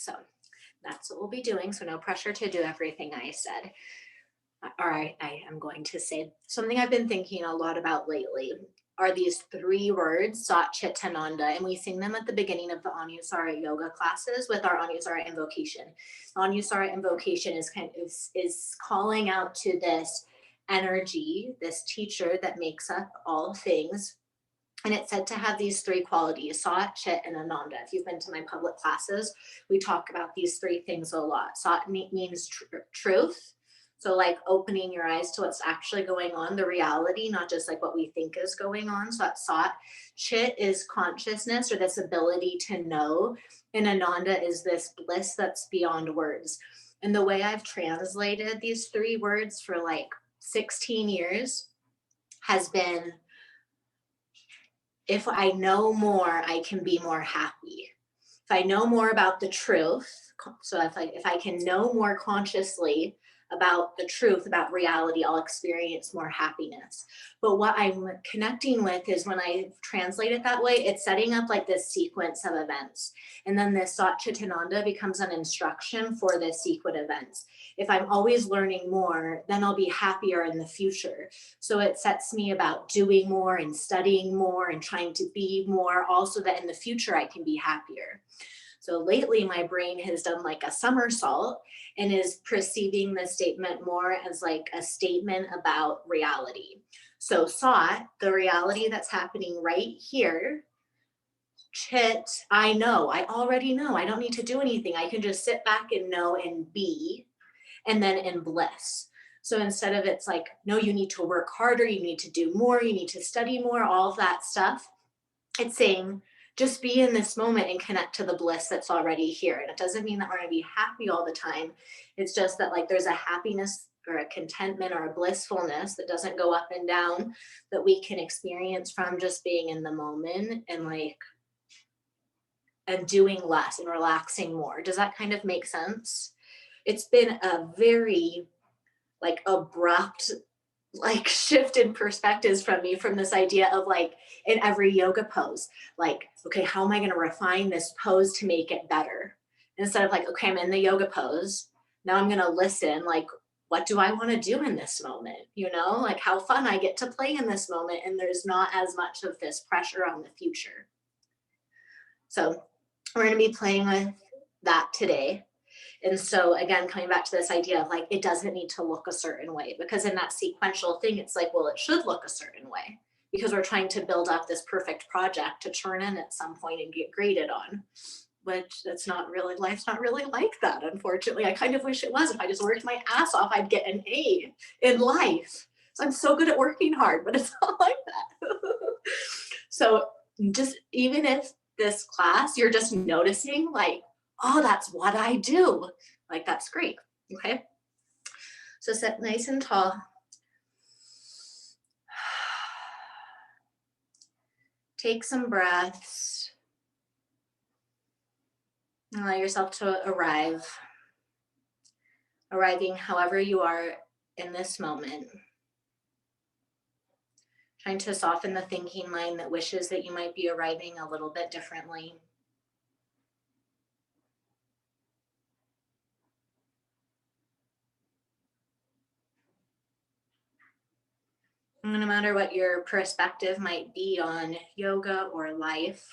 So that's what we'll be doing. So no pressure to do everything I said. Or I am going to say something I've been thinking a lot about lately are these 3 words, Sat, Chit, Ananda, and we sing them at the beginning of the Anusara yoga classes with our Anusara invocation. Anusara invocation is calling out to this energy, this teacher that makes up all things. And it's said to have these 3 qualities, Sat, Chit, and Ananda. If you've been to my public classes, we talk about these 3 things a lot. Sat means truth. So like opening your eyes to what's actually going on, the reality, not just like what we think is going on. So that's Sat. Chit is consciousness or this ability to know. And Ananda is this bliss that's beyond words. And the way I've translated these 3 words for like 16 years has been, if I know more, I can be more happy. If I know more about the truth, so if I can know more consciously about the truth, about reality, I'll experience more happiness. But what I'm connecting with is when I translate it that way, it's setting up like this sequence of events. And then this Sat Chit Ananda becomes an instruction for this sequence events. If I'm always learning more, then I'll be happier in the future. So it sets me about doing more and studying more and trying to be more, also that in the future I can be happier. So lately my brain has done like a somersault and is perceiving the statement more as like a statement about reality. So Sat, the reality that's happening right here. Chit, I know, I already know, I don't need to do anything. I can just sit back and know and be, and then in bliss. So instead of it's like, no, you need to work harder, you need to do more, you need to study more, all of that stuff. It's saying, just be in this moment and connect to the bliss that's already here. And it doesn't mean that we're going to be happy all the time. It's just that like there's a happiness or a contentment or a blissfulness that doesn't go up and down that we can experience from just being in the moment and like, and doing less and relaxing more. Does that kind of make sense? It's been a very like abrupt like shift in perspectives from me from this idea of like in every yoga pose, like, okay, how am I going to refine this pose to make it better? Instead of like, okay, I'm in the yoga pose. Now I'm going to listen, like, what do I want to do in this moment? You know, like how fun I get to play in this moment. And there's not as much of this pressure on the future. So we're going to be playing with that today. And so again, coming back to this idea of like, it doesn't need to look a certain way, because in that sequential thing, it's like, well, it should look a certain way because we're trying to build up this perfect project to turn in at some point and get graded on, which that's not really, life's not really like that. Unfortunately, I kind of wish it was. If I just worked my ass off, I'd get an A in life. So I'm so good at working hard, but it's not like that. So just even if this class, you're just noticing like, oh, that's what I do. Like, that's great. Okay. So sit nice and tall. Take some breaths. Allow yourself to arriving however you are in this moment. Trying to soften the thinking mind that wishes that you might be arriving a little bit differently. No matter what your perspective might be on yoga or life,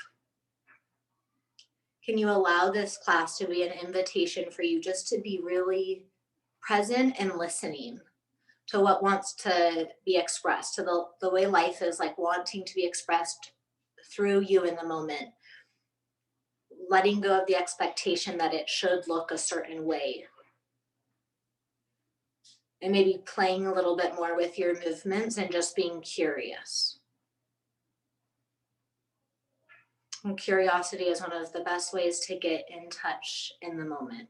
can you allow this class to be an invitation for you just to be really present and listening to what wants to be expressed, to the way life is like wanting to be expressed through you in the moment, letting go of the expectation that it should look a certain way. And maybe playing a little bit more with your movements and just being curious. And curiosity is one of the best ways to get in touch in the moment.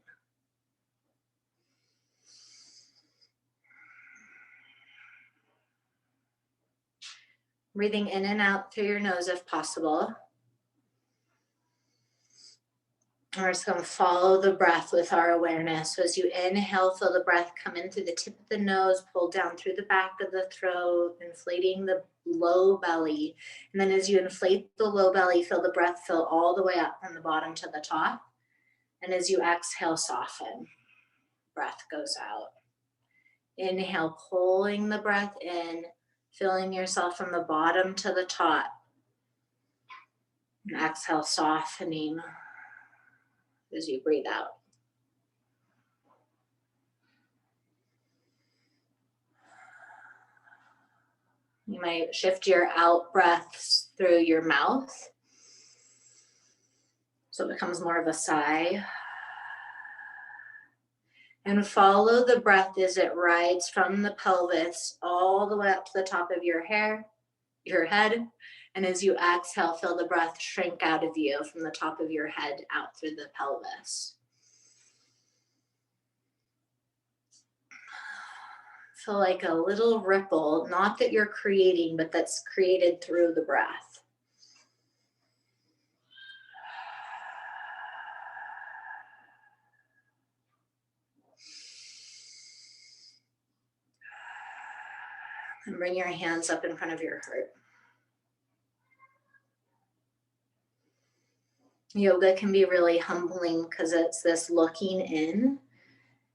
Breathing in and out through your nose if possible. We're just going to follow the breath with our awareness. So as you inhale, feel the breath come in through the tip of the nose, pull down through the back of the throat, inflating the low belly. And then as you inflate the low belly, feel the breath fill all the way up from the bottom to the top. And as you exhale, soften. Breath goes out. Inhale, pulling the breath in, filling yourself from the bottom to the top. And exhale, softening as you breathe out. You might shift your out breaths through your mouth, so it becomes more of a sigh. And follow the breath as it rides from the pelvis all the way up to the top of your head. And as you exhale, feel the breath shrink out of you from the top of your head out through the pelvis. Feel like a little ripple, not that you're creating, but that's created through the breath. And bring your hands up in front of your heart. Yoga can be really humbling because it's this looking in.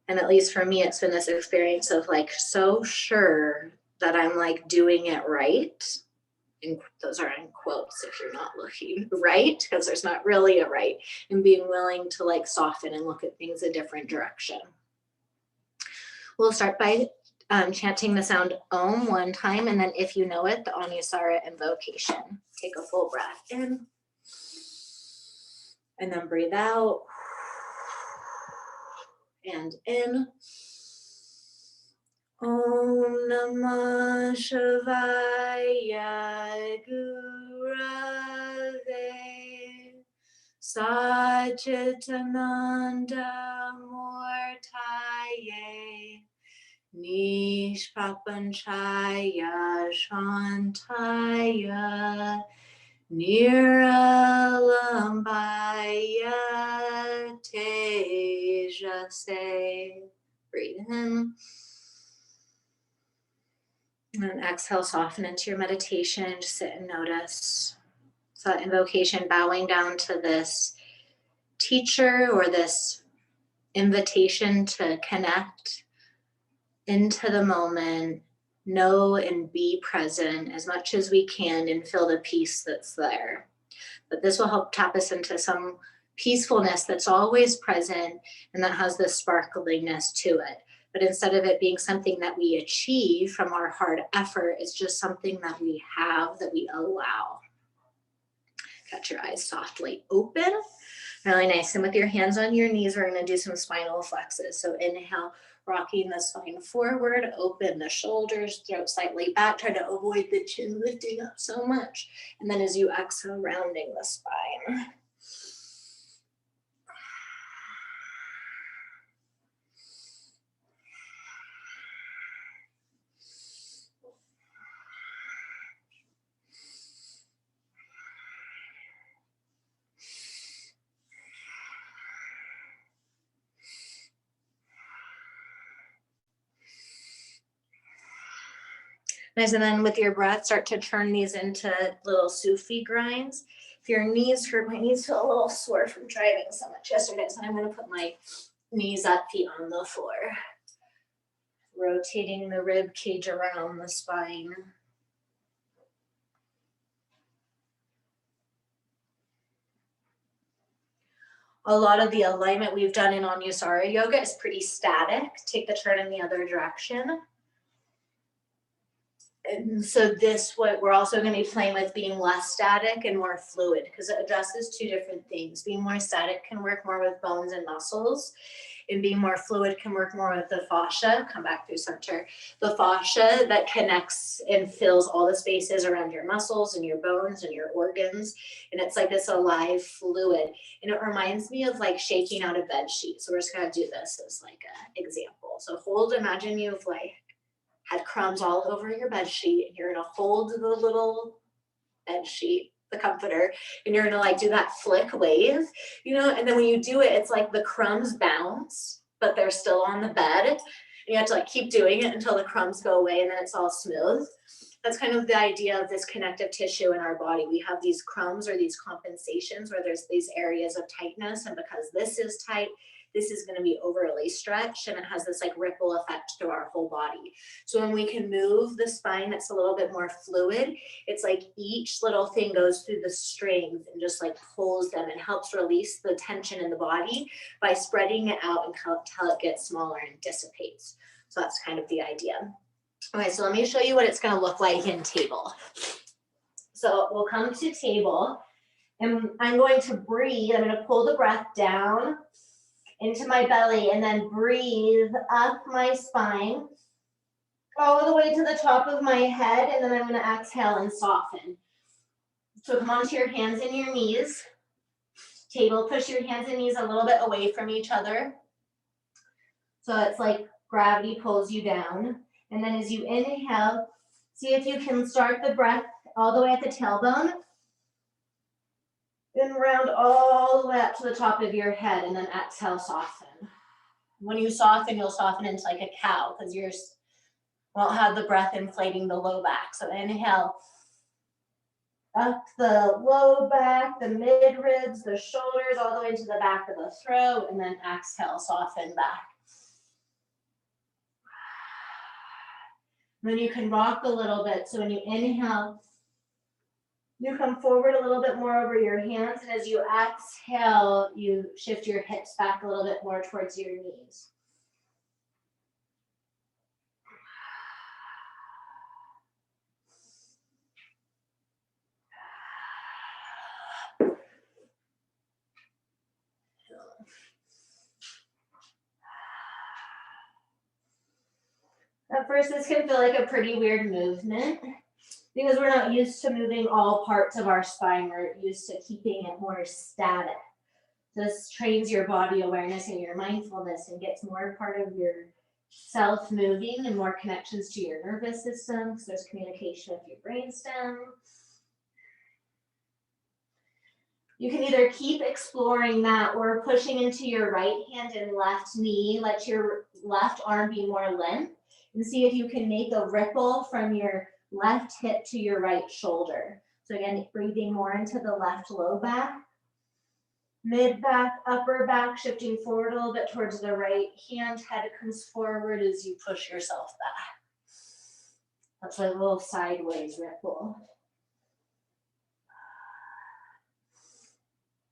And at least for me, it's been this experience of like so sure that I'm like doing it right. And those are in quotes if you're not looking right, because there's not really a right. And being willing to like soften and look at things a different direction. We'll start by chanting the sound Om one time. And then if you know it, the Uttanasana invocation. Take a full breath in. And then breathe out. And in. Om Namah Shivaya Gurave Chit Ananda Mortaye Nishpapanchaya Shantaya Niralambaya Tejase. Breathe in. And exhale, soften into your meditation. Just sit and notice. So that invocation, bowing down to this teacher or this invitation to connect into the moment, know and be present as much as we can and feel the peace that's there. But this will help tap us into some peacefulness that's always present and that has this sparkliness to it. But instead of it being something that we achieve from our hard effort, it's just something that we have, that we allow. Got your eyes softly open. Really nice. And with your hands on your knees, we're going to do some spinal flexes. So inhale, rocking the spine forward, open the shoulders, throat slightly back. Try to avoid the chin lifting up so much. And then as you exhale, rounding the spine. Nice, and then with your breath, start to turn these into little Sufi grinds. If your knees hurt, my knees feel a little sore from driving so much yesterday, so I'm going to put my knees up, feet on the floor. Rotating the rib cage around the spine. A lot of the alignment we've done in Uttanasana yoga is pretty static. Take the turn in the other direction. And so what we're also going to be playing with being less static and more fluid, because it addresses two different things. Being more static can work more with bones and muscles, and being more fluid can work more with the fascia. Come back through center. The fascia that connects and fills all the spaces around your muscles and your bones and your organs. And it's like this alive fluid. And it reminds me of like shaking out a bed sheet. So we're just going to do this as like an example. So imagine you've like had crumbs all over your bed sheet, and you're gonna hold the little bed sheet, the comforter, and you're gonna like do that flick wave, and then when you do it, it's like the crumbs bounce, but they're still on the bed. And you have to like keep doing it until the crumbs go away and then it's all smooth. That's kind of the idea of this connective tissue in our body. We have these crumbs or these compensations where there's these areas of tightness, and because this is tight, this is going to be overly stretched, and it has this like ripple effect through our whole body. So when we can move the spine, that's a little bit more fluid. It's like each little thing goes through the strings and just like pulls them and helps release the tension in the body by spreading it out until it gets smaller and dissipates. So that's kind of the idea. Okay, so let me show you what it's going to look like in table. So we'll come to table, and I'm going to breathe. I'm going to pull the breath down into my belly and then breathe up my spine all the way to the top of my head, and then I'm going to exhale and soften. So come onto your hands and your knees. Table, push your hands and knees a little bit away from each other. So it's like gravity pulls you down. And then as you inhale, see if you can start the breath all the way at the tailbone and round all the way up to the top of your head, and then exhale, soften. When you soften, you'll soften into like a cow because you won't have the breath inflating the low back. So inhale up the low back, the mid ribs, the shoulders, all the way to the back of the throat, and then exhale, soften back. Then you can rock a little bit. So when you inhale, you come forward a little bit more over your hands. And as you exhale, you shift your hips back a little bit more towards your knees. At first, this can feel like a pretty weird movement because we're not used to moving all parts of our spine. We're used to keeping it more static. This trains your body awareness and your mindfulness and gets more part of your self moving and more connections to your nervous system because there's communication with your brainstem. You can either keep exploring that or pushing into your right hand and left knee. Let your left arm be more limp. And see if you can make a ripple from your left hip to your right shoulder. So again, breathing more into the left low back, mid back, upper back, shifting forward a little bit towards the right hand. Head comes forward as you push yourself back. That's a little sideways ripple.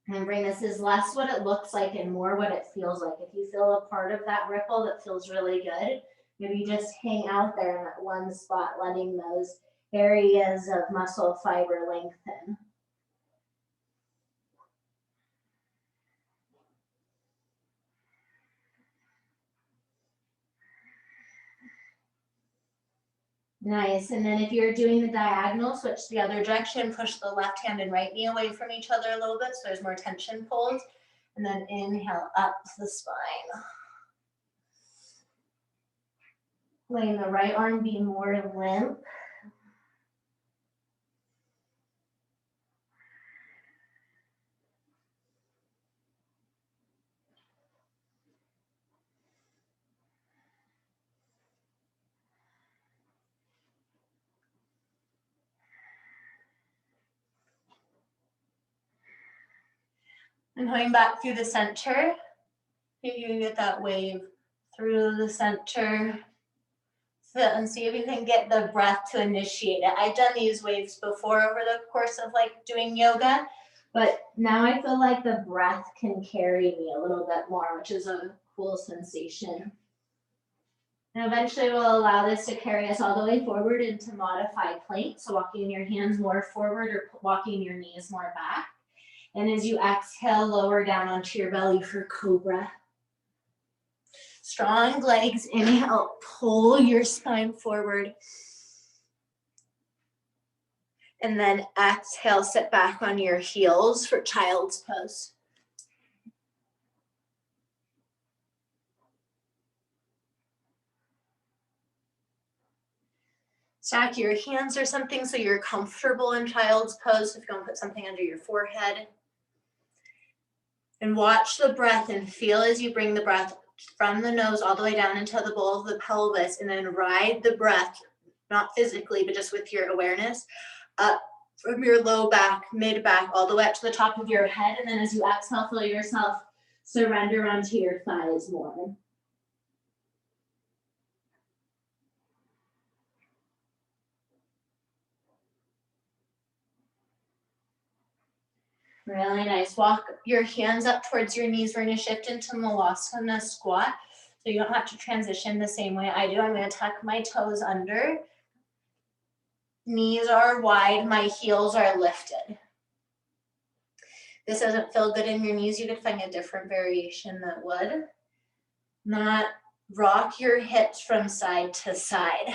Remembering this is less what it looks like and more what it feels like. If you feel a part of that ripple that feels really good, maybe just hang out there in that one spot, letting those areas of muscle fiber lengthen. Nice. And then if you're doing the diagonal, switch the other direction, push the left hand and right knee away from each other a little bit so there's more tension pulled. And then inhale up the spine. Letting the right arm be more limp. And going back through the center. Maybe you can get that wave through the center. And see if you can get the breath to initiate it. I've done these waves before over the course of like doing yoga, but now I feel like the breath can carry me a little bit more, which is a cool sensation. And eventually we'll allow this to carry us all the way forward into modified plank. So walking your hands more forward or walking your knees more back. And as you exhale, lower down onto your belly for Cobra. Strong legs, inhale, pull your spine forward. And then exhale, sit back on your heels for child's pose. Stack your hands or something so you're comfortable in child's pose. If you want to put something under your forehead. And watch the breath and feel as you bring the breath from the nose all the way down into the bowl of the pelvis, and then ride the breath not physically, but just with your awareness, up from your low back, mid back, all the way up to the top of your head. And then as you exhale, feel yourself surrender onto your thighs more. Really nice. Walk your hands up towards your knees. We're going to shift into Malasana squat. So you don't have to transition the same way I do. I'm going to tuck my toes under. Knees are wide. My heels are lifted. This doesn't feel good in your knees. You could find a different variation that would. Not rock your hips from side to side.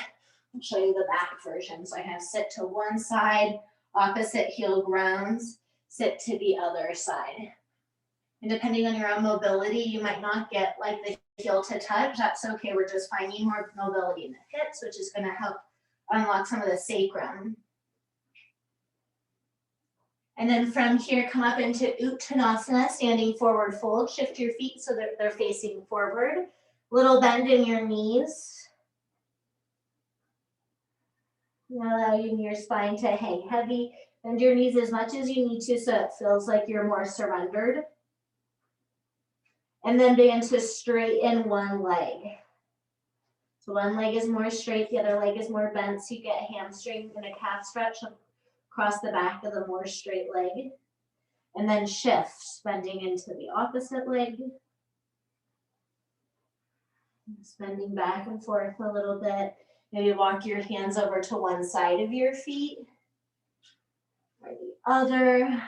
I'll show you the back version. So I have sit to one side, opposite heel grounds. Sit to the other side. And depending on your own mobility, you might not get like the heel to touch. That's okay. We're just finding more mobility in the hips, which is going to help unlock some of the sacrum. And then from here, come up into Uttanasana, standing forward fold. Shift your feet so that they're facing forward. Little bend in your knees. Allowing your spine to hang heavy. Bend your knees as much as you need to so it feels like you're more surrendered. And then begin to straighten one leg. So one leg is more straight, the other leg is more bent. So you get a hamstring and a calf stretch across the back of the more straight leg. And then shift, bending into the opposite leg. Just bending back and forth a little bit. Maybe walk your hands over to one side of your feet. Or the other.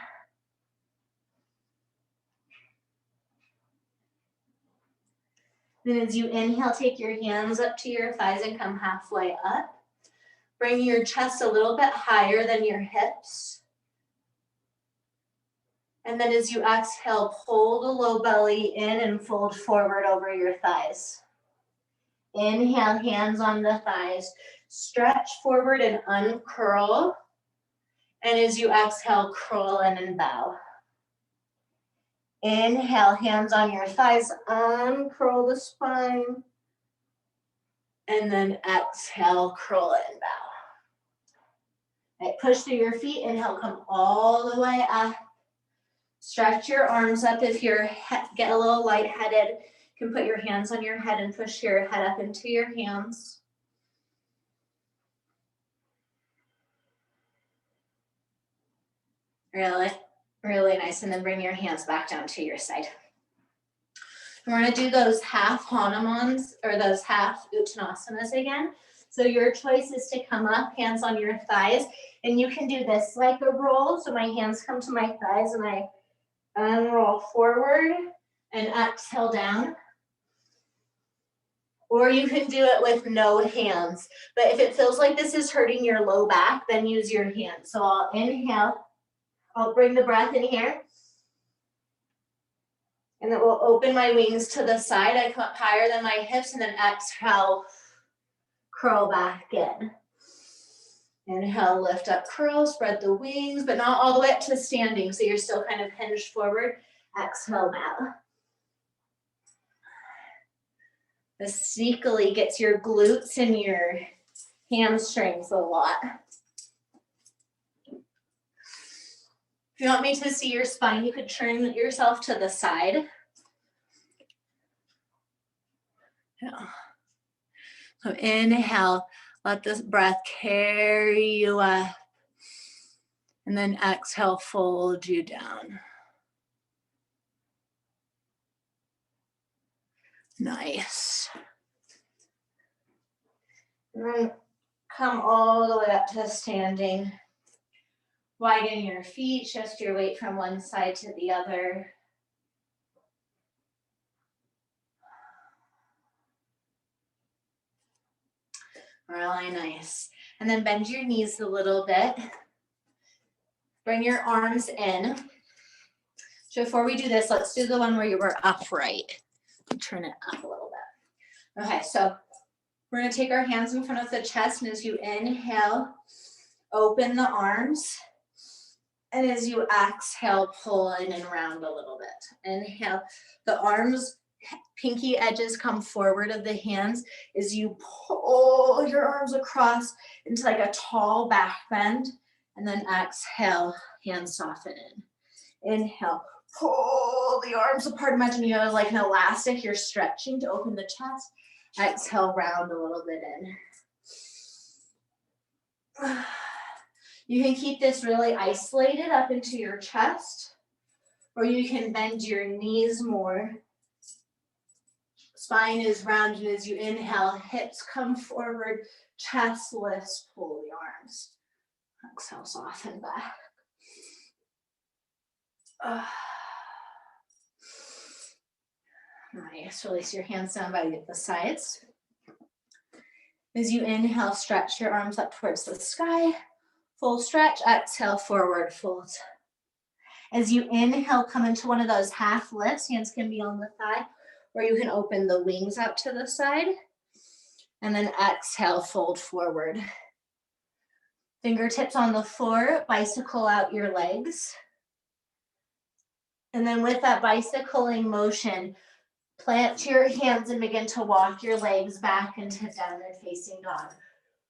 Then as you inhale, take your hands up to your thighs and come halfway up. Bring your chest a little bit higher than your hips. And then as you exhale, pull the low belly in and fold forward over your thighs. Inhale, hands on the thighs. Stretch forward and uncurl. And as you exhale, curl in and bow. Inhale, hands on your thighs, uncurl the spine. And then exhale, curl in and bow. Right, push through your feet. Inhale, come all the way up. Stretch your arms up. If you get a little lightheaded, you can put your hands on your head and push your head up into your hands. Really, really nice. And then bring your hands back down to your side. We're going to do those half Hanumans or those half Uttanasanas again. So your choice is to come up, hands on your thighs, and you can do this like a roll. So my hands come to my thighs and I unroll forward and exhale down. Or you can do it with no hands. But if it feels like this is hurting your low back, then use your hands. So I'll inhale. I'll bring the breath in here. And then we'll open my wings to the side. I come up higher than my hips and then exhale, curl back in. Inhale, lift up, curl, spread the wings, but not all the way up to standing. So you're still kind of hinged forward. Exhale, bow. This sneakily gets your glutes and your hamstrings a lot. If you want me to see your spine, you could turn yourself to the side. Yeah. So inhale, let this breath carry you up. And then exhale, fold you down. Nice. And then come all the way up to standing. Widen your feet, shift your weight from one side to the other. Really nice. And then bend your knees a little bit. Bring your arms in. So before we do this, let's do the one where you were upright. Turn it up a little bit. Okay, so we're going to take our hands in front of the chest, and as you inhale, open the arms. And as you exhale, pull in and round a little bit. Inhale, the arms Pinky edges come forward of the hands as you pull your arms across into like a tall back bend. And then exhale, hands soften in. Inhale, pull the arms apart. Imagine you have like an elastic. You're stretching to open the chest. Exhale, round a little bit in. You can keep this really isolated up into your chest, or you can bend your knees more. Spine is rounded as you inhale, hips come forward, chest lifts, pull the arms. Exhale, soften back. Nice, release your hands down by the sides. As you inhale, stretch your arms up towards the sky. Full stretch, exhale, forward fold. As you inhale, come into one of those half lifts. Hands can be on the thigh, or you can open the wings out to the side. And then exhale, fold forward. Fingertips on the floor, bicycle out your legs. And then with that bicycling motion, plant your hands and begin to walk your legs back into downward facing dog.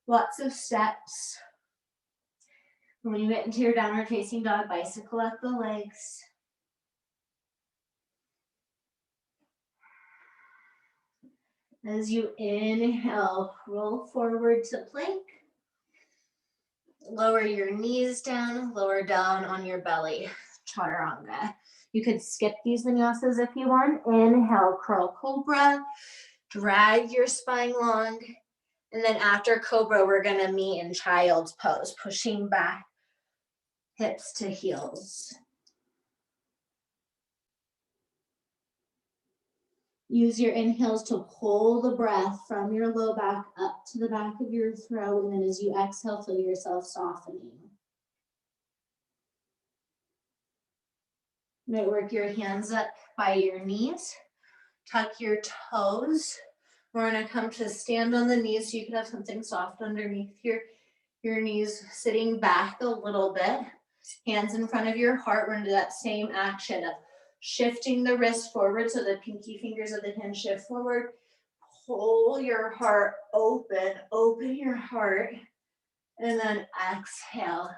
Lots of steps. When you get into your downward facing dog, bicycle up the legs. As you inhale, roll forward to plank. Lower your knees down, lower down on your belly, chaturanga. You could skip these vinyasas if you want. Inhale, curl Cobra. Drag your spine long. And then after Cobra, we're gonna meet in child's pose, pushing back, hips to heels. Use your inhales to pull the breath from your low back up to the back of your throat. And then as you exhale, feel yourself softening. You might work your hands up by your knees. Tuck your toes. We're gonna come to stand on the knees so you can have something soft underneath your knees, sitting back a little bit. Hands in front of your heart. We're gonna do that same action of shifting the wrist forward so the pinky fingers of the hand shift forward. Pull your heart open, open your heart. And then exhale,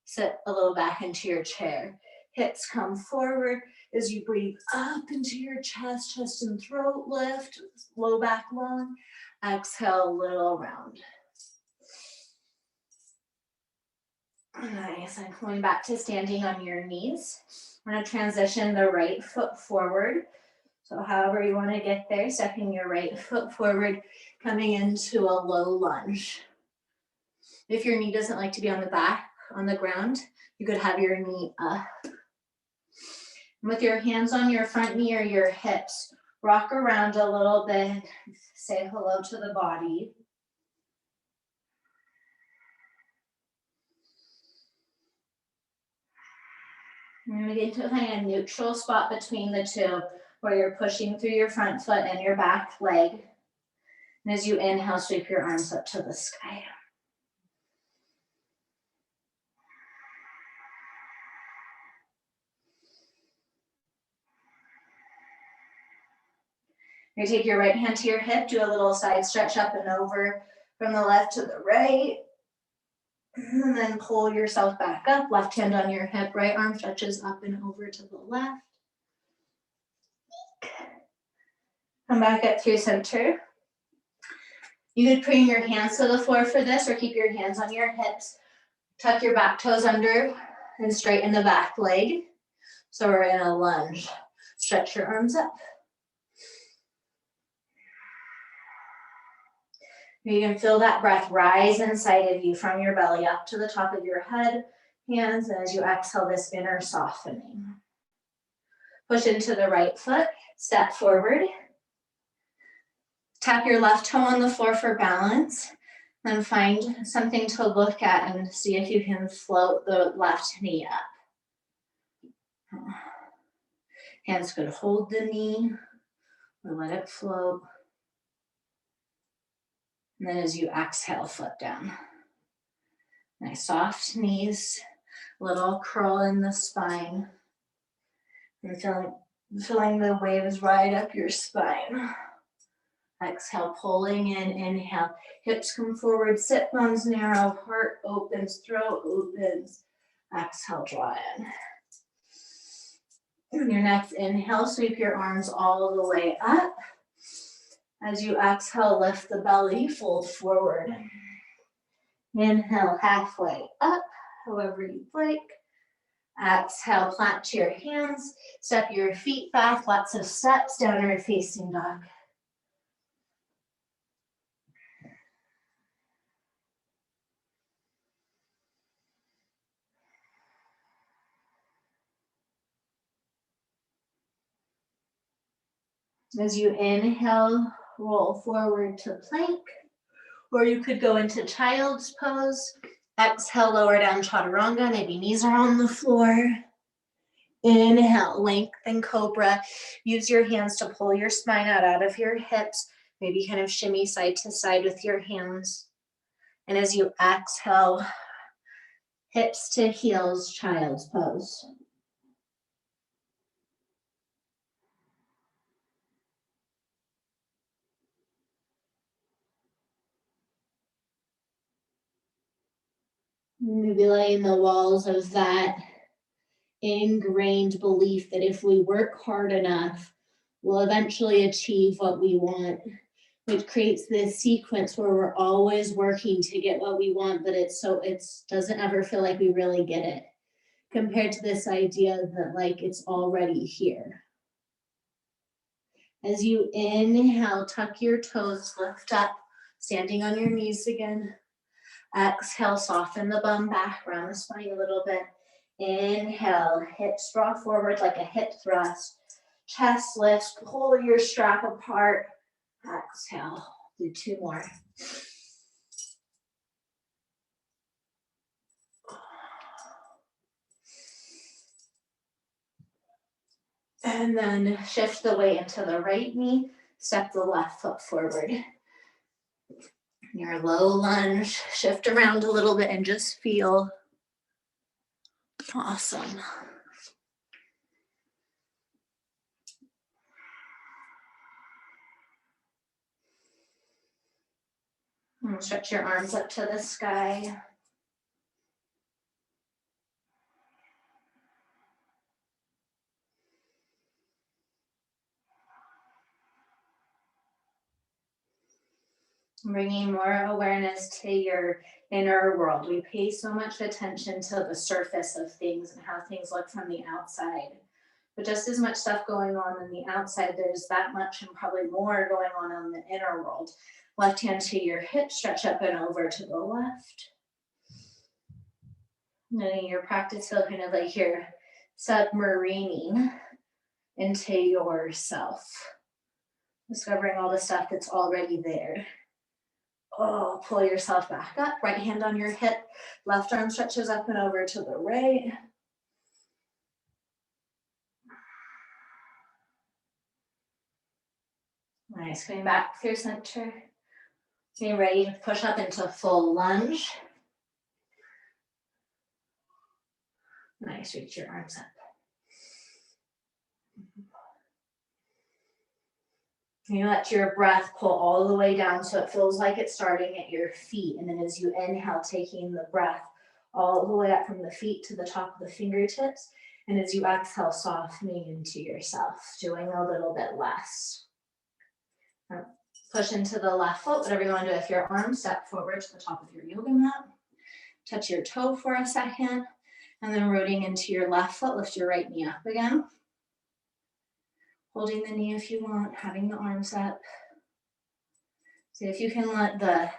sit a little back into your chair. Hips come forward as you breathe up into your chest, chest and throat lift, low back long. Exhale, little round. Nice, and coming back to standing on your knees. We're gonna transition the right foot forward. So however you wanna get there, stepping your right foot forward, coming into a low lunge. If your knee doesn't like to be on the back, on the ground, you could have your knee up. With your hands on your front knee or your hips, rock around a little bit, say hello to the body. And begin to find a neutral spot between the two where you're pushing through your front foot and your back leg. And as you inhale, sweep your arms up to the sky. You take your right hand to your hip, do a little side stretch up and over from the left to the right. And then pull yourself back up, left hand on your hip, right arm stretches up and over to the left. Come back up through center. You could bring your hands to the floor for this or keep your hands on your hips. Tuck your back toes under and straighten the back leg. So we're in a lunge. Stretch your arms up. You can feel that breath rise inside of you from your belly up to the top of your head, hands, and as you exhale, this inner softening. Push into the right foot, step forward. Tap your left toe on the floor for balance. Then find something to look at and see if you can float the left knee up. Hands could hold the knee or let it float. And then as you exhale, foot down. Nice soft knees, little curl in the spine. And feeling Feeling the waves right up your spine. Exhale, pulling in, inhale. Hips come forward, sit bones narrow, heart opens, throat opens. Exhale, draw in. On your next inhale, sweep your arms all the way up. As you exhale, lift the belly, fold forward. Inhale, halfway up, however you'd like. Exhale, plant your hands, step your feet back, lots of steps, downward facing dog. As you inhale, roll forward to plank, or you could go into child's pose. Exhale, lower down chaturanga, maybe knees are on the floor. Inhale, lengthen cobra. Use your hands to pull your spine out of your hips. Maybe kind of shimmy side to side with your hands. And as you exhale, hips to heels, child's pose. Maybe laying the walls of that ingrained belief that if we work hard enough, we'll eventually achieve what we want, which creates this sequence where we're always working to get what we want, but it doesn't ever feel like we really get it, compared to this idea that like it's already here. As you inhale, tuck your toes, lift up, standing on your knees again. Exhale, soften the bum back, round the spine a little bit. Inhale, hips draw forward like a hip thrust. Chest lifts, pull your strap apart. Exhale, do two more. And then shift the weight into the right knee, step the left foot forward. Your low lunge, shift around a little bit and just feel. Awesome. And stretch your arms up to the sky. Bringing more awareness to your inner world. We pay so much attention to the surface of things and how things look from the outside. But just as much stuff going on the outside, there's that much and probably more going on in the inner world. Left hand to your hip, stretch up and over to the left. Letting your practice feel kind of like you're submarining into yourself. Discovering all the stuff that's already there. Oh, pull yourself back up, right hand on your hip, left arm stretches up and over to the right. Nice, coming back through center. Getting ready to push up into full lunge. Nice, reach your arms up. You let your breath pull all the way down so it feels like it's starting at your feet. And then as you inhale, taking the breath all the way up from the feet to the top of the fingertips. And as you exhale, softening into yourself, doing a little bit less. Push into the left foot, whatever you want to do with your arms. Step forward to the top of your yoga mat. Touch your toe for a second. And then rotating into your left foot, lift your right knee up again. Holding the knee if you want, having the arms up. See if you can let the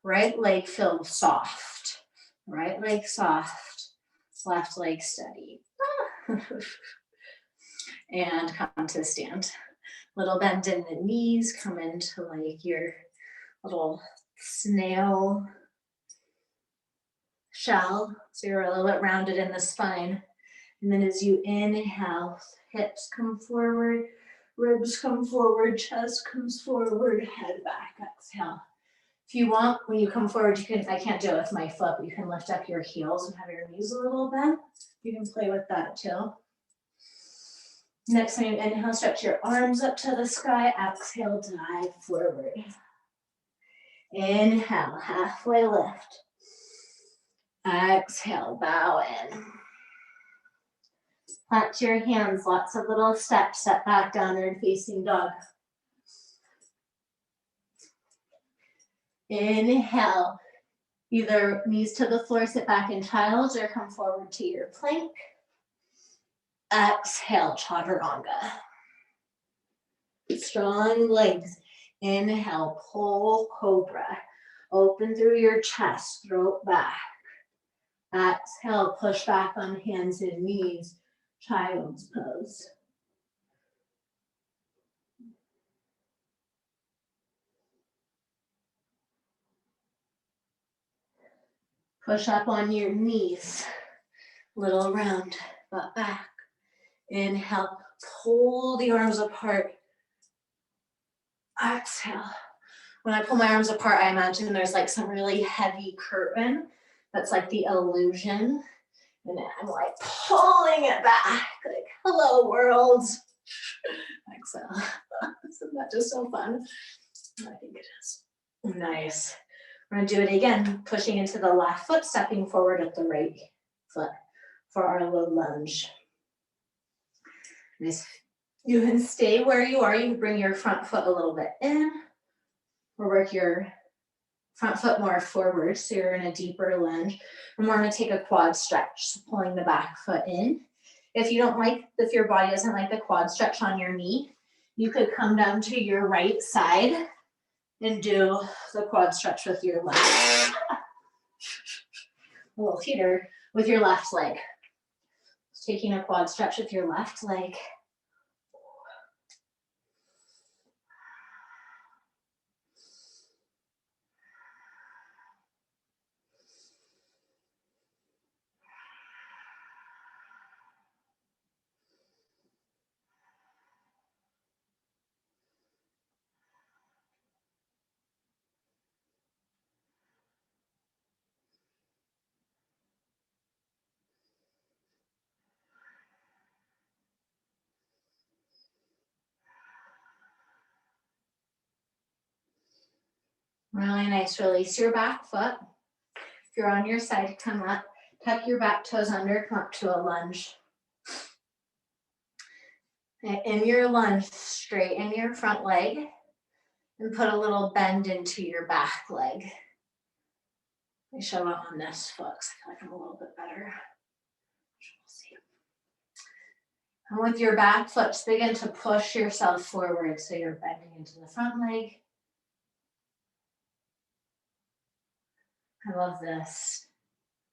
right leg feel soft. Right leg soft, left leg steady. And come to stand. Little bend in the knees, come into like your little snail shell. So you're a little bit rounded in the spine. And then as you inhale, hips come forward, ribs come forward, chest comes forward, head back, exhale. If you want, when you come forward, you can, I can't do it with my foot, but you can lift up your heels and have your knees a little bent. You can play with that too. Next time you inhale, stretch your arms up to the sky. Exhale, dive forward. Inhale, halfway lift. Exhale, bow in. Plant your hands, lots of little steps. Step back, downward facing dog. Inhale, either knees to the floor, sit back in child, or come forward to your plank. Exhale, chaturanga. Strong legs. Inhale, pull cobra. Open through your chest, throat back. Exhale, push back on hands and knees, child's pose. Push up on your knees, little round, butt back. Inhale, pull the arms apart. Exhale. When I pull my arms apart, I imagine there's like some really heavy curtain that's like the illusion. And then I'm like pulling it back, like, hello world. Exhale. Isn't that just so fun? I think it is. Nice. We're gonna do it again, pushing into the left foot, stepping forward at the right foot for our low lunge. Nice. You can stay where you are. You can bring your front foot a little bit in, or work your front foot more forward, so you're in a deeper lunge. And we're gonna take a quad stretch, so pulling the back foot in. If your body doesn't like the quad stretch on your knee, you could come down to your right side and do the quad stretch with your left. A little heater with your left leg. Taking a quad stretch with your left leg. Really nice. Release your back foot. If you're on your side, come up. Tuck your back toes under, come up to a lunge. In your lunge, straighten your front leg and put a little bend into your back leg. Let me show it on this foot because I feel like I'm a little bit better. And with your back foot, just begin to push yourself forward so you're bending into the front leg. I love this.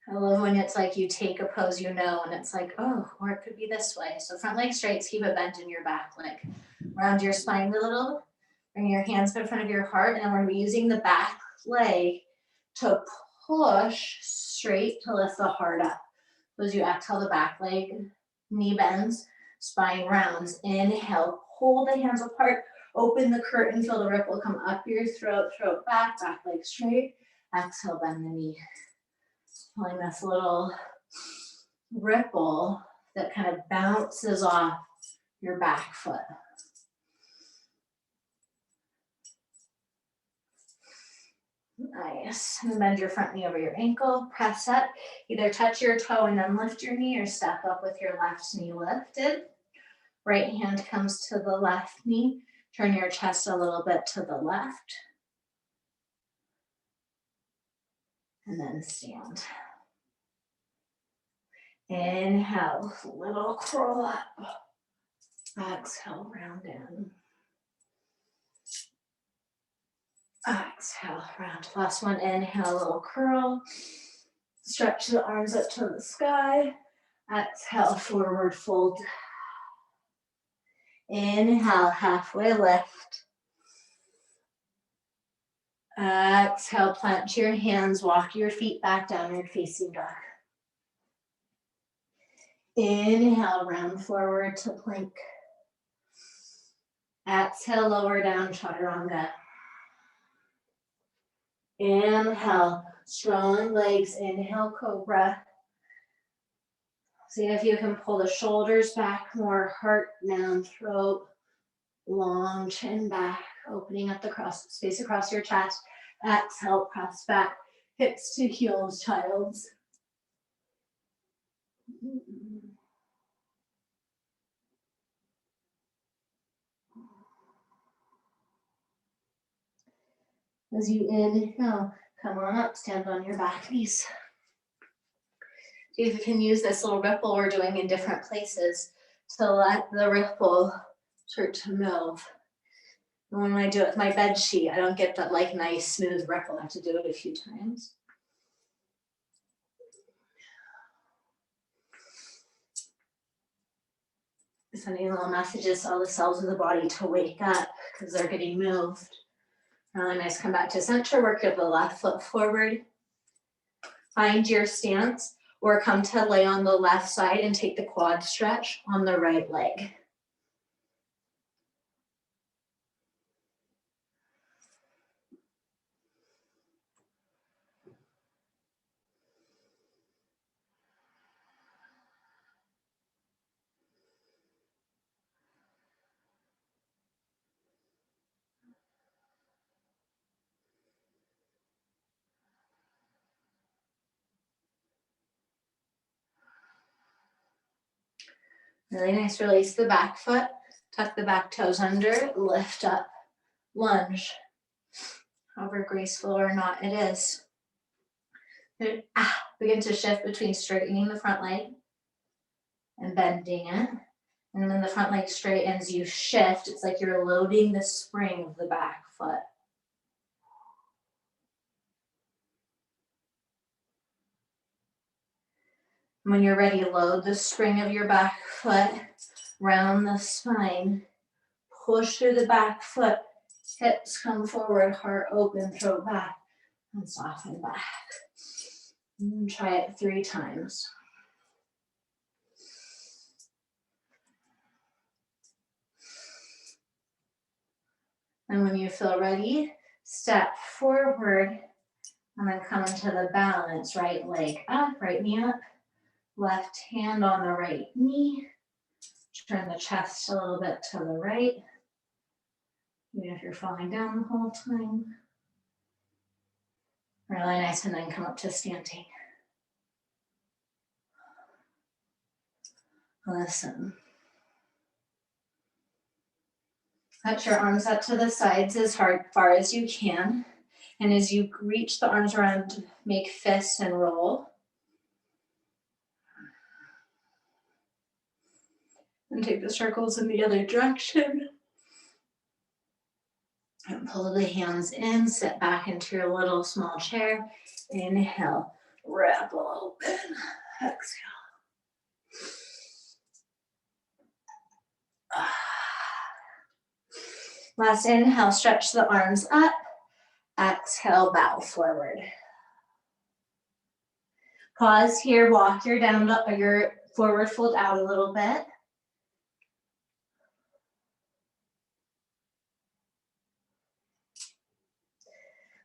I love when it's like you take a pose you know and it's like, oh, or it could be this way. So front leg straight, keep it bent in your back leg. Round your spine a little, bring your hands in front of your heart, and then we're using the back leg to push straight to lift the heart up. So as you exhale, the back leg, knee bends, spine rounds. Inhale, pull the hands apart, open the curtain, feel the ripple come up your throat, throat back leg straight. Exhale, bend the knee. Pulling this little ripple that kind of bounces off your back foot. Nice. And bend your front knee over your ankle, press up. Either touch your toe and then lift your knee, or step up with your left knee lifted. Right hand comes to the left knee. Turn your chest a little bit to the left. And then stand. Inhale, little curl up. Exhale, round in. Exhale, round. Last one, inhale, little curl. Stretch the arms up to the sky. Exhale, forward fold. Inhale, halfway lift. Exhale, plant your hands, walk your feet back, downward facing dog. Inhale, round forward to plank. Exhale, lower down, chaturanga. Inhale, strong legs. Inhale, cobra. See if you can pull the shoulders back more, heart down, throat, long chin back, opening up the space across your chest. Exhale, press back, hips to heels, child's. As you inhale, come on up, stand on your back knees. See if you can use this little ripple we're doing in different places to let the ripple start to move. And when I do it with my bed sheet, I don't get that like nice smooth ripple. I have to do it a few times. Sending little messages to all the cells of the body to wake up because they're getting moved. Really nice. Come back to center, work the left foot forward. Find your stance or come to lay on the left side and take the quad stretch on the right leg. Really nice. Release the back foot. Tuck the back toes under. Lift up. Lunge. However graceful or not it is. Begin to shift between straightening the front leg and bending it. And when the front leg straightens, you shift. It's like you're loading the spring of the back foot. When you're ready, load the spring of your back foot, round the spine, push through the back foot, hips come forward, heart open, throat back, and soften back. And try it 3 times. And when you feel ready, step forward and then come into the balance. Right leg up, right knee up. Left hand on the right knee. Turn the chest a little bit to the right. Even if you're falling down the whole time. Really nice. And then come up to standing. Listen. Let your arms up to the sides as far as you can. And as you reach the arms around, make fists and roll. And take the circles in the other direction. And pull the hands in, sit back into your little small chair. Inhale, ripple open. Exhale. Last inhale, stretch the arms up. Exhale, bow forward. Pause here, walk your forward fold out a little bit.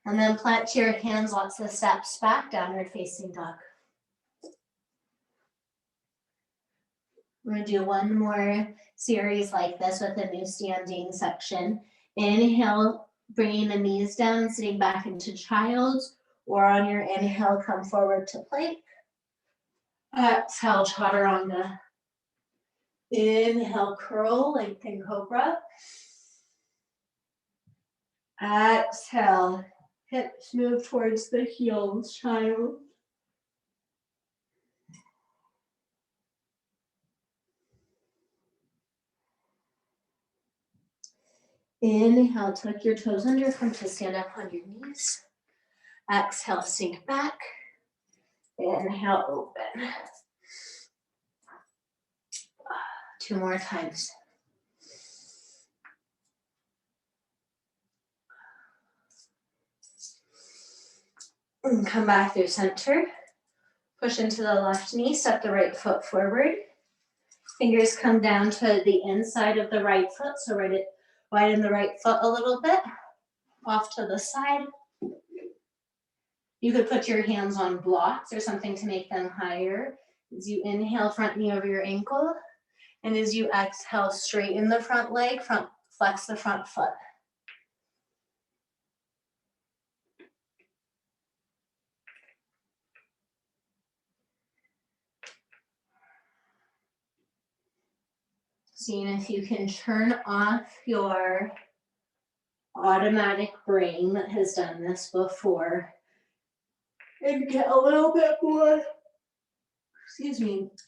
And then plant your hands, lots of steps back, downward facing dog. We're going to do one more series like this with a new standing section. Inhale, bringing the knees down, sitting back into child's, or on your inhale, come forward to plank. Exhale, chaturanga. Inhale, curl, lengthen cobra. Exhale, hips move towards the heels, child. Inhale, tuck your toes under, come to stand up on your knees. Exhale, sink back. Inhale, open. 2 more times. And come back through center. Push into the left knee, step the right foot forward. Fingers come down to the inside of the right foot, so widen the right foot a little bit, off to the side. You could put your hands on blocks or something to make them higher. As you inhale, front knee over your ankle. And as you exhale, straighten the front leg, flex the front foot. Seeing if you can turn off your automatic brain that has done this before and get a little bit more,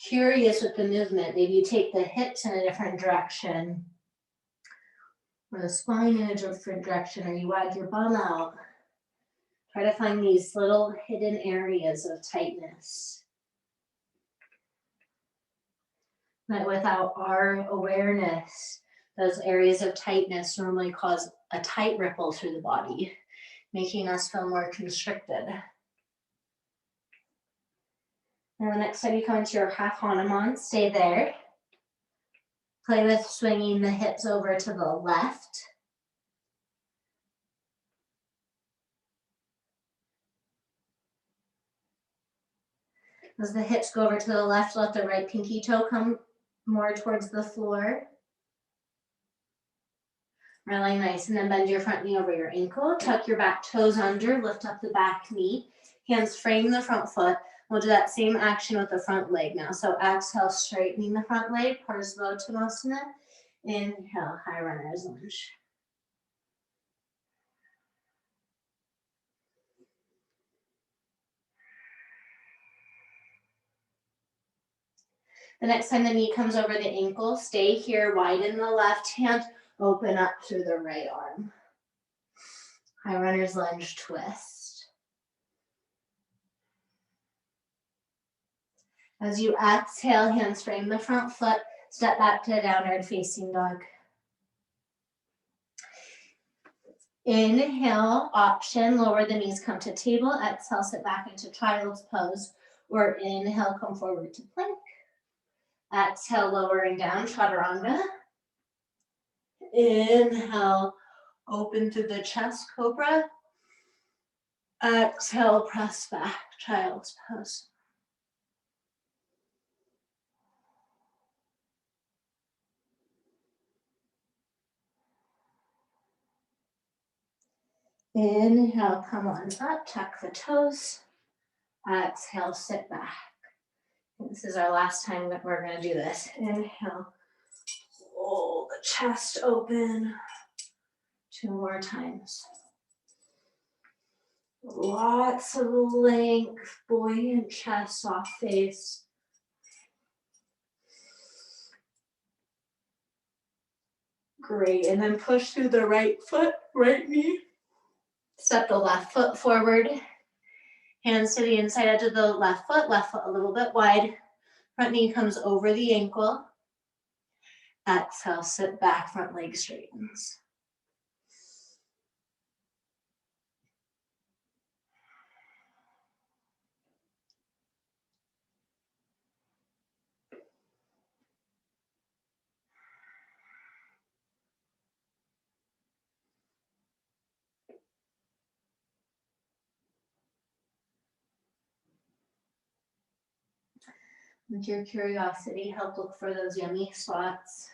curious with the movement. Maybe you take the hips in a different direction or the spine in a different direction, or you wag your bum out. Try to find these little hidden areas of tightness that without our awareness, those areas of tightness normally cause a tight ripple through the body, making us feel more constricted. And the next time you come into your half Hanuman, stay there. Play with swinging the hips over to the left. As the hips go over to the left, let the right pinky toe come more towards the floor. Really nice. And then bend your front knee over your ankle. Tuck your back toes under. Lift up the back knee. Hands frame the front foot. We'll do that same action with the front leg now. So exhale, straightening the front leg. Parzva Konasana. Inhale, high runner's lunge. The next time the knee comes over the ankle, stay here, widen the left hand, open up through the right arm. High runner's lunge twist. As you exhale, hands frame the front foot, step back to downward facing dog. Inhale, option, lower the knees, come to table. Exhale, sit back into child's pose, or inhale, come forward to plank. Exhale, lowering down, chaturanga. Inhale, open through the chest, cobra. Exhale, press back, child's pose. Inhale, come on up, tuck the toes. Exhale, sit back. This is our last time that we're going to do this. Inhale, roll the chest open. 2 more times. Lots of length, buoyant chest, soft face. Great, and then push through the right foot, right knee. Step the left foot forward. Hands to the inside edge of the left foot a little bit wide. Front knee comes over the ankle. Exhale, sit back, front leg straightens. With your curiosity, help look for those yummy spots.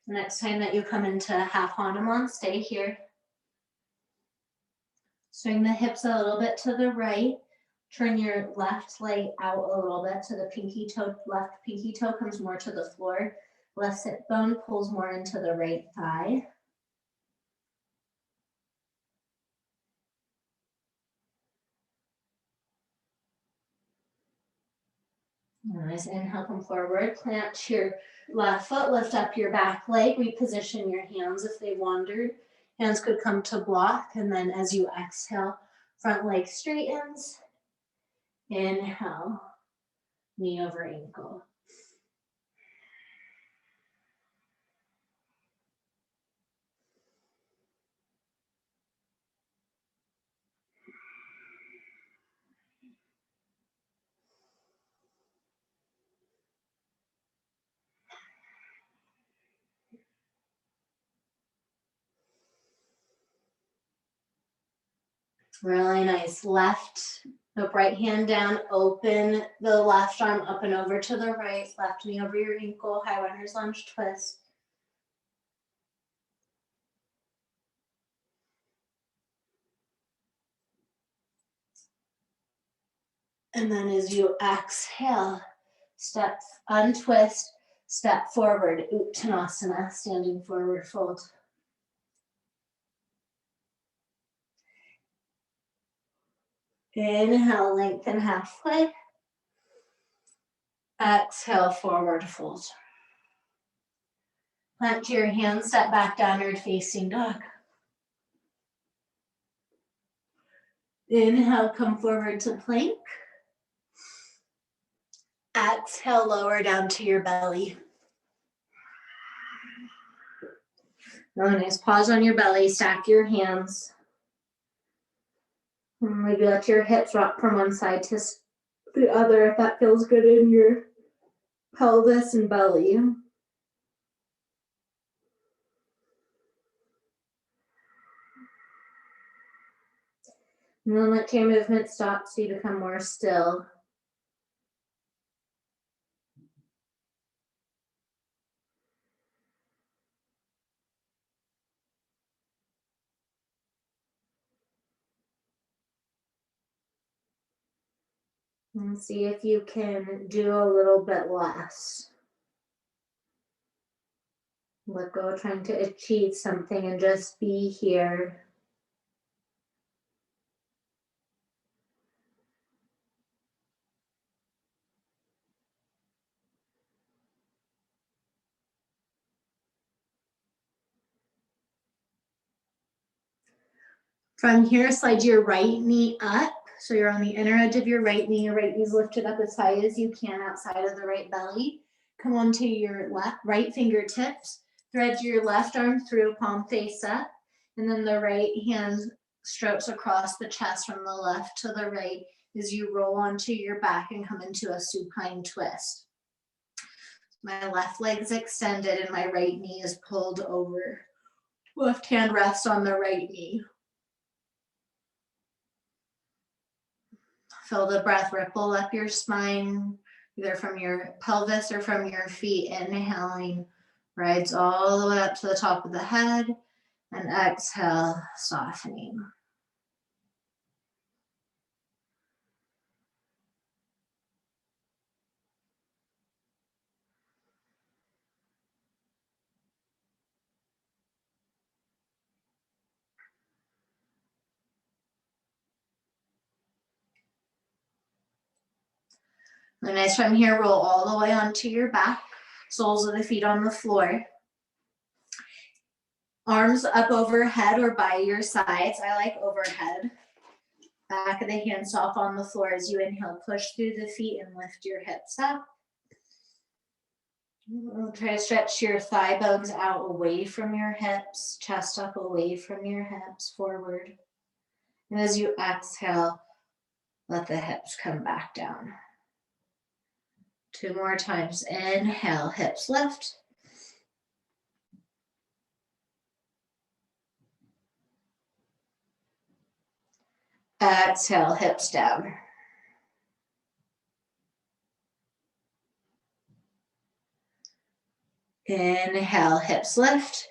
The next time that you come into half Hanuman, stay here. Swing the hips a little bit to the right. Turn your left leg out a little bit so the left pinky toe comes more to the floor. Left sit bone pulls more into the right thigh. Nice. Inhale, come forward. Plant your left foot, lift up your back leg, reposition your hands if they wandered. Hands could come to block, and then as you exhale, front leg straightens. Inhale, knee over ankle. Really nice. Left Hope right hand down, open the left arm up and over to the right, left knee over your ankle, high runner's lunge twist. And then as you exhale, step, untwist, step forward, Uttanasana, standing forward fold. Inhale, lengthen halfway. Exhale, forward fold. Plant your hands, step back, downward facing dog. Inhale, come forward to plank. Exhale, lower down to your belly. Really nice. Pause on your belly, stack your hands. Maybe let your hips rock from one side to the other if that feels good in your pelvis and belly. And then let your movement stop so you become more still. And see if you can do a little bit less. Let go of trying to achieve something and just be here. From here, slide your right knee up. So you're on the inner edge of your right knee. Your right knee's lifted up as high as you can outside of the right belly. Come onto your right fingertips. Thread your left arm through, palm face up. And then the right hand strokes across the chest from the left to the right as you roll onto your back and come into a supine twist. My left leg's extended and my right knee is pulled over. Left hand rests on the right knee. Feel the breath ripple up your spine, either from your pelvis or from your feet. Inhaling, rides all the way up to the top of the head, and exhale, softening. And nice from here, roll all the way onto your back, soles of the feet on the floor. Arms up overhead or by your sides. I like overhead. Back of the hands off on the floor as you inhale, push through the feet and lift your hips up. Try to stretch your thigh bones out away from your hips, chest up away from your hips, forward. And as you exhale, let the hips come back down. 2 more times. Inhale, hips lift. Exhale, hips down. Inhale, hips lift.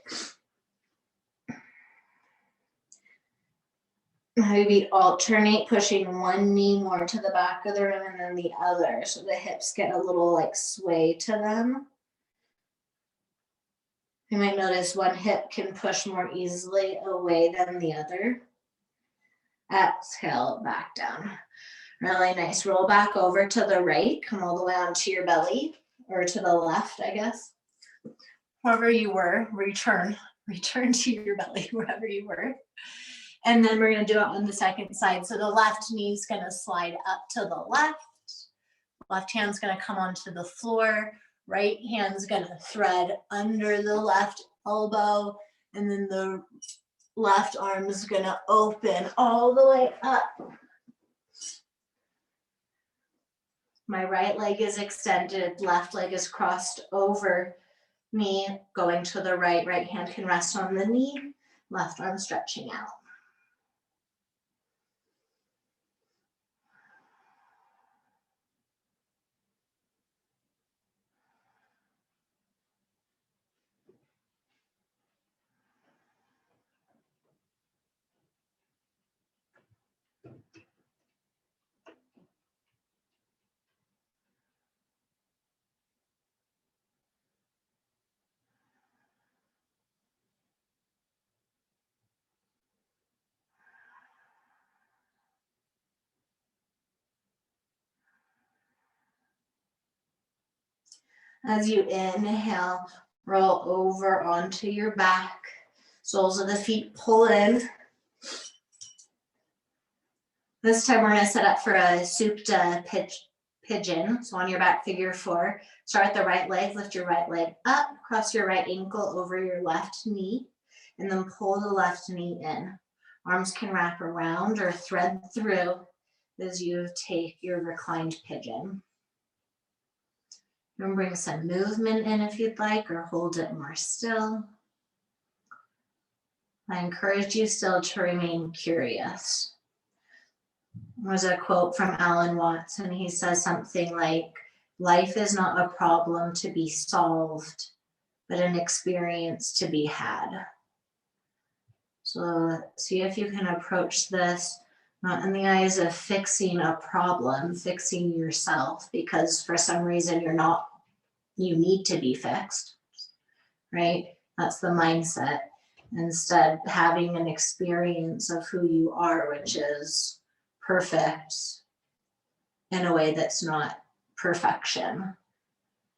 Maybe alternate, pushing one knee more to the back of the room and then the other, so the hips get a little like sway to them. You might notice one hip can push more easily away than the other. Exhale, back down. Really nice. Roll back over to the right. Come all the way onto your belly, or to the left, I guess. Wherever you were, return to your belly, wherever you were. And then we're going to do it on the second side. So the left knee is going to slide up to the left. Left hand's going to come onto the floor. Right hand's going to thread under the left elbow. And then the left arm is going to open all the way up. My right leg is extended. Left leg is crossed over me, going to the right. Right hand can rest on the knee. Left arm stretching out. As you inhale, roll over onto your back. Soles of the feet pull in. This time we're going to set up for a supine pigeon. So on your back, figure 4. Start with the right leg, lift your right leg up, cross your right ankle over your left knee, and then pull the left knee in. Arms can wrap around or thread through as you take your reclined pigeon. You can bring some movement in if you'd like, or hold it more still. I encourage you still to remain curious. There's a quote from Alan Watts, and he says something like, life is not a problem to be solved, but an experience to be had. So see if you can approach this not in the eyes of fixing a problem, fixing yourself, because for some reason you need to be fixed, right? That's the mindset. Instead, having an experience of who you are, which is perfect in a way that's not perfection.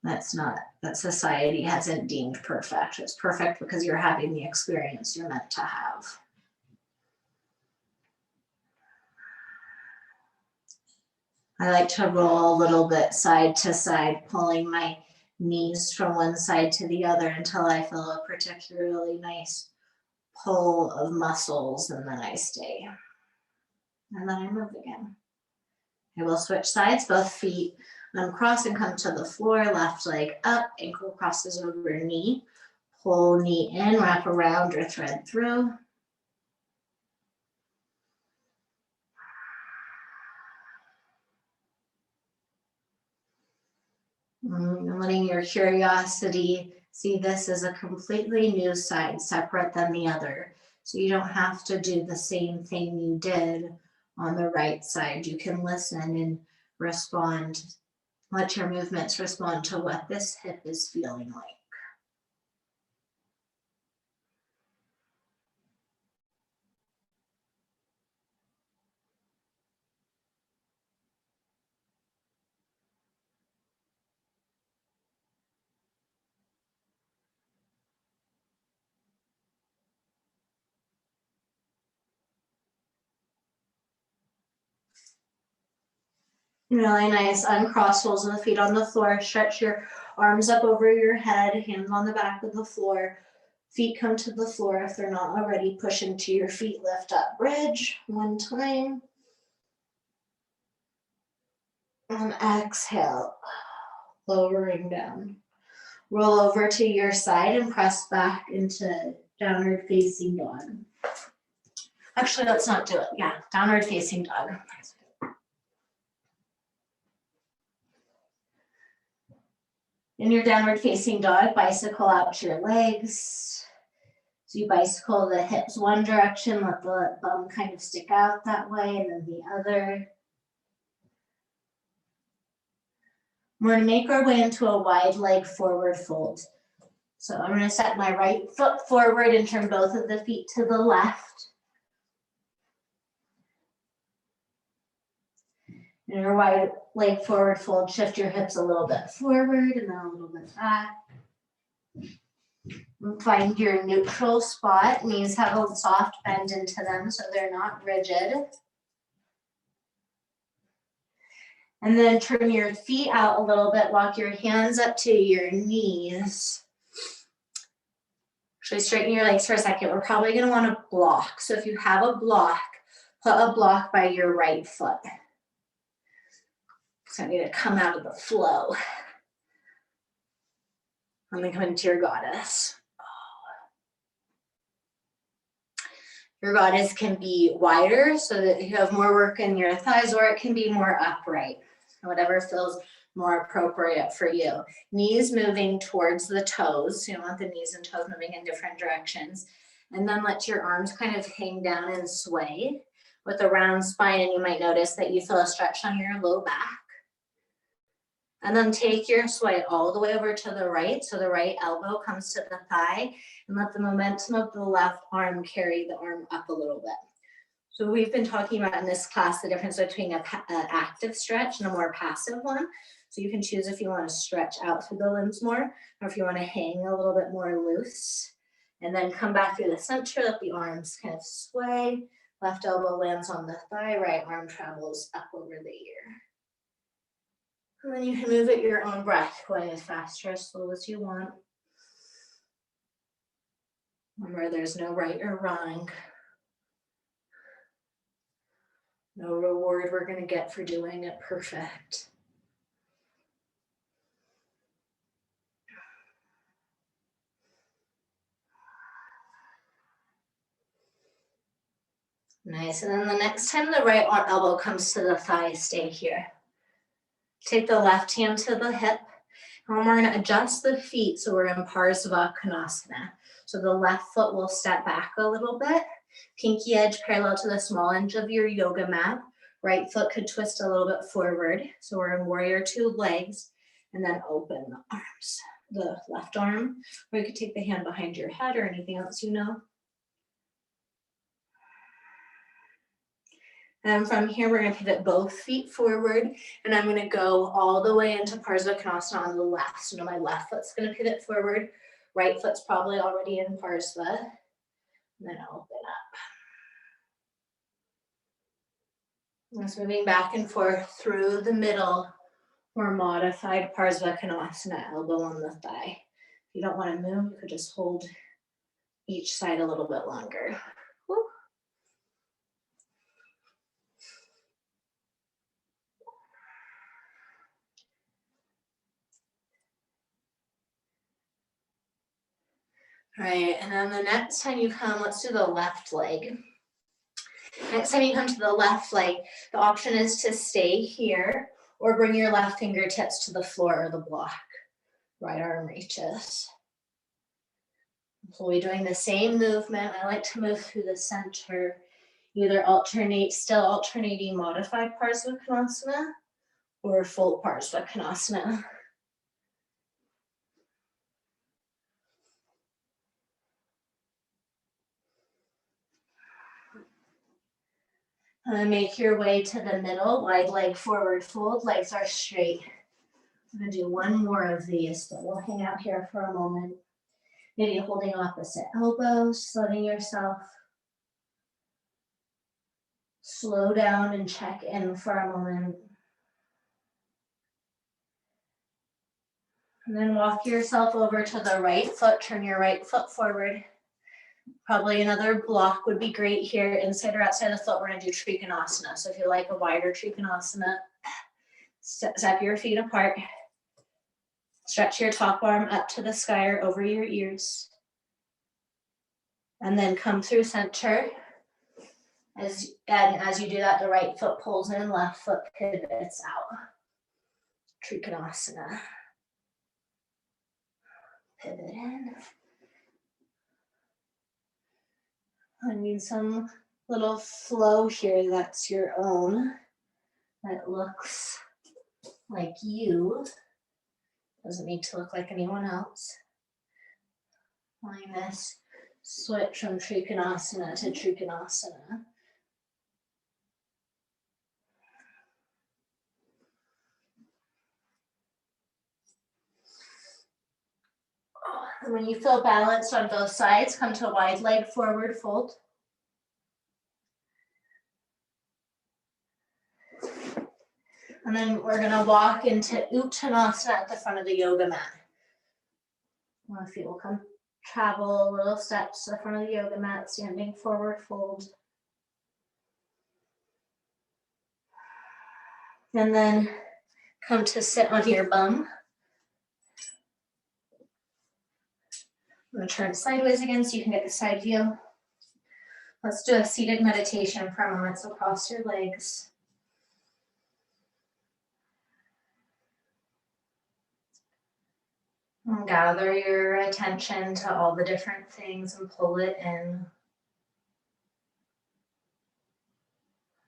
That society hasn't deemed perfect. It's perfect because you're having the experience you're meant to have. I like to roll a little bit side to side, pulling my knees from one side to the other until I feel a particularly nice pull of muscles, and then I stay. And then I move again. I will switch sides, both feet uncross and come to the floor, left leg up, ankle crosses over knee, pull knee in, wrap around or thread through. And letting your curiosity see this as a completely new side, separate than the other. So you don't have to do the same thing you did on the right side. You can listen and respond. Let your movements respond to what this hip is feeling like. Really nice. Uncross soles of the feet on the floor. Stretch your arms up over your head, hands on the back of the floor. Feet come to the floor if they're not already. Push into your feet, lift up, bridge. One time. And exhale, lowering down. Roll over to your side and press back into downward facing dog. Actually, let's not do it. Yeah, downward facing dog. In your downward facing dog, bicycle out your legs. So you bicycle the hips one direction, let the bum kind of stick out that way, and then the other. We're going to make our way into a wide leg forward fold. So I'm going to set my right foot forward and turn both of the feet to the left. In your wide leg forward fold, shift your hips a little bit forward and then a little bit back. And find your neutral spot. Knees have a soft bend into them so they're not rigid. And then turn your feet out a little bit. Walk your hands up to your knees. Actually, straighten your legs for a second. We're probably going to want to block. So if you have a block, put a block by your right foot. So I need to come out of the flow. And then come into your goddess. Your goddess can be wider so that you have more work in your thighs, or it can be more upright, whatever feels more appropriate for you. Knees moving towards the toes. You don't want the knees and toes moving in different directions. And then let your arms kind of hang down and sway with a round spine. And you might notice that you feel a stretch on your low back. And then take your sway all the way over to the right. So the right elbow comes to the thigh, and let the momentum of the left arm carry the arm up a little bit. So we've been talking about in this class the difference between an active stretch and a more passive one. So you can choose if you want to stretch out through the limbs more, or if you want to hang a little bit more loose. And then come back through the center, let the arms kind of sway. Left elbow lands on the thigh, right arm travels up over the ear. And then you can move at your own breath, going as fast or as slow as you want. Remember, there's no right or wrong. No reward we're going to get for doing it perfect. Nice, and then the next time the right elbow comes to the thigh, stay here. Take the left hand to the hip, and we're going to adjust the feet so we're in Parzva Konasana. So the left foot will step back a little bit, pinky edge parallel to the small edge of your yoga mat. Right foot could twist a little bit forward. So we're in warrior two legs, and then open the arms. The left arm, or you could take the hand behind your head or anything else you know. And from here, we're going to pivot both feet forward, and I'm going to go all the way into Parzva Konasana on the left. So now my left foot's going to pivot forward, right foot's probably already in Parzva, and then open up. Just moving back and forth through the middle or modified Parzva Konasana, elbow on the thigh. If you don't want to move, you could just hold each side a little bit longer. Woo. All right, and then the next time you come, let's do the left leg. Next time you come to the left leg, the option is to stay here or bring your left fingertips to the floor or the block. Right arm reaches. So we'll be doing the same movement. I like to move through the center, either still alternating modified Parzva Konasana or full Parzva Konasana. Make your way to the middle, wide leg forward fold, legs are straight. I'm gonna do one more of these, but we'll hang out here for a moment. Maybe holding opposite elbows, letting yourself slow down and check in for a moment. And then walk yourself over to the right foot, turn your right foot forward. Probably another block would be great here. Inside or outside the foot, we're gonna do Trikonasana. So if you like a wider Trikonasana, step your feet apart. Stretch your top arm up to the sky or over your ears. And then come through center. As you do that, the right foot pulls in, left foot pivots out. Trikonasana. Pivot in. I need some little flow here that's your own, that looks like you. Doesn't need to look like anyone else. Find this switch from Trikonasana to Trikonasana. And when you feel balanced on both sides, come to wide leg forward fold. And then we're going to walk into Uttanasana at the front of the yoga mat. My feet will come travel little steps to the front of the yoga mat, standing forward fold. And then come to sit on your bum. I'm going to turn sideways again so you can get the side view. Let's do a seated meditation for a moment. So cross your legs. And gather your attention to all the different things and pull it in.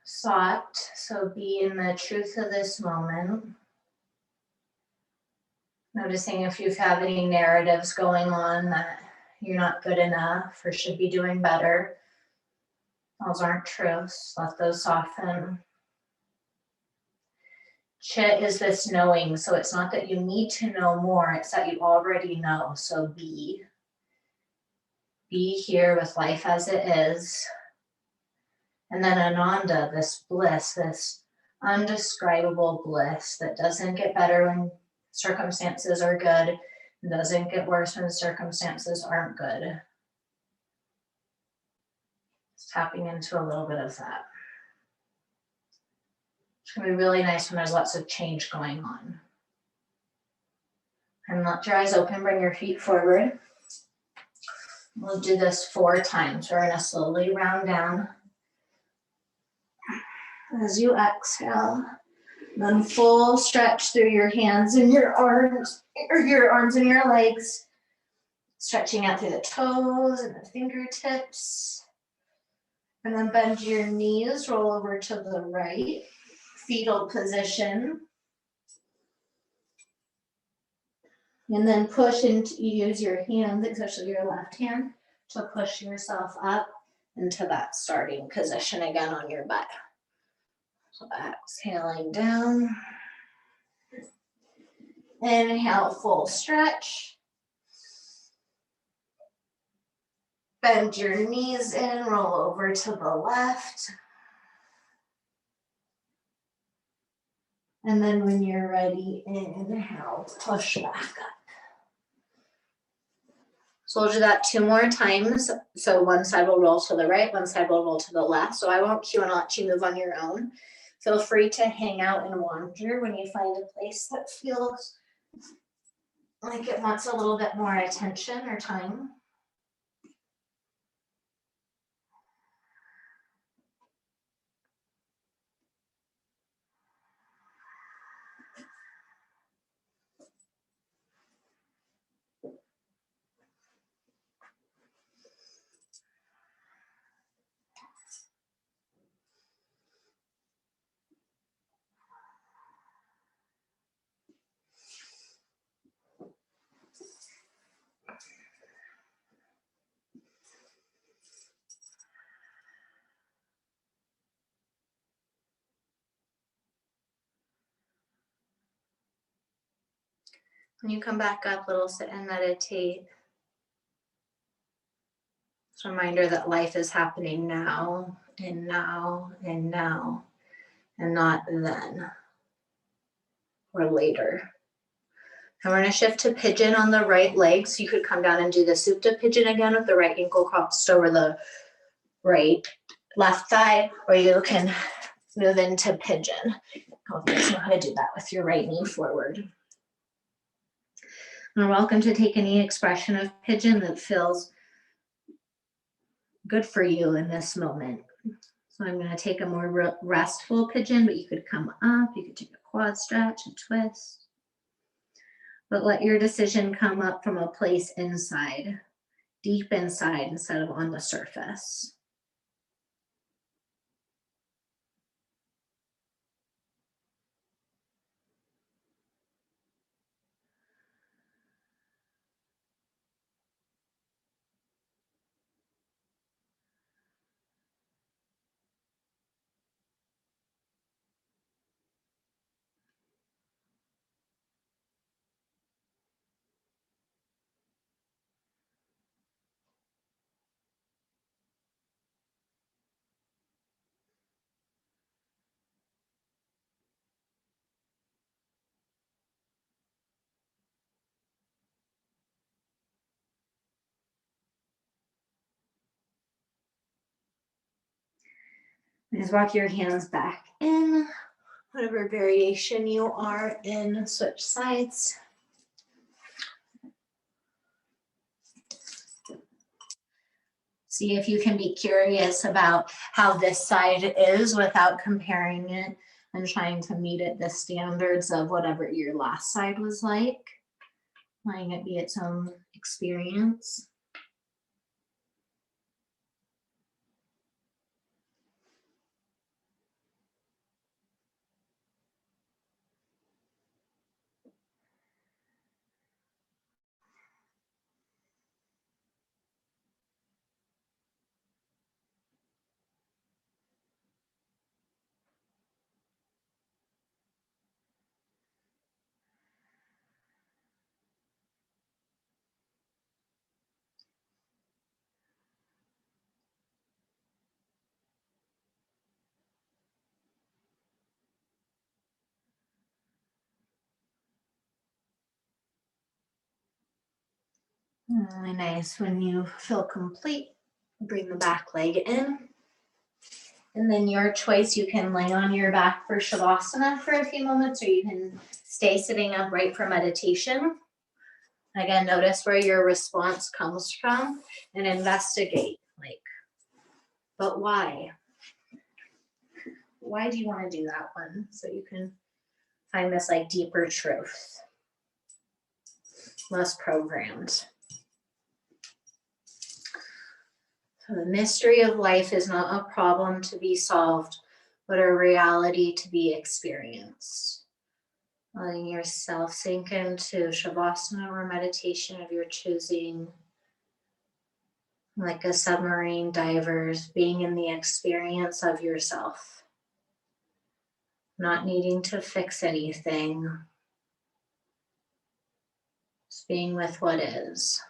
Soft, so be in the truth of this moment. Noticing if you have any narratives going on that you're not good enough or should be doing better. Those aren't truths. Let those soften. Chit is this knowing, so it's not that you need to know more, it's that you already know. So be here with life as it is. And then Ananda, this bliss, this undescribable bliss that doesn't get better when circumstances are good, and doesn't get worse when circumstances aren't good. Just tapping into a little bit of that. It's going to be really nice when there's lots of change going on. And let your eyes open, bring your feet forward. We'll do this 4 times. We're going to slowly round down. As you exhale, then full stretch through your hands and your arms, or your arms and your legs. Stretching out through the toes and the fingertips. And then bend your knees, roll over to the right. Fetal position. And then push into, use your hands, especially your left hand, to push yourself up into that starting position again on your butt. So exhaling down. Inhale, full stretch. Bend your knees in, roll over to the left. And then when you're ready, inhale, push back up. So we'll do that 2 more times. So one side will roll to the right, one side will roll to the left. So I won't cue and I'll let you move on your own. Feel free to hang out and wander when you find a place that feels like it wants a little bit more attention or time. When you come back up, little sit and meditate. It's a reminder that life is happening now and now and now, and not then or later. And we're going to shift to pigeon on the right leg. So you could come down and do the Supta pigeon again with the right ankle crossed over the right left thigh, or you can move into pigeon. Hope you guys know how to do that with your right knee forward. You're welcome to take any expression of pigeon that feels good for you in this moment. So I'm going to take a more restful pigeon, but you could come up, you could take a quad stretch, a twist. But let your decision come up from a place inside, deep inside, instead of on the surface. Just walk your hands back in, whatever variation you are in, switch sides. See if you can be curious about how this side is without comparing it and trying to meet it the standards of whatever your last side was like, letting it be its own experience. Really nice. When you feel complete, bring the back leg in. And then your choice, you can lay on your back for Shavasana for a few moments, or you can stay sitting upright for meditation. Again, notice where your response comes from and investigate, but why? Why do you want to do that one? So you can find this deeper truth, less programmed. So the mystery of life is not a problem to be solved, but a reality to be experienced. Letting yourself sink into Shavasana or meditation of your choosing, like a submarine divers, being in the experience of yourself, not needing to fix anything, just being with what is.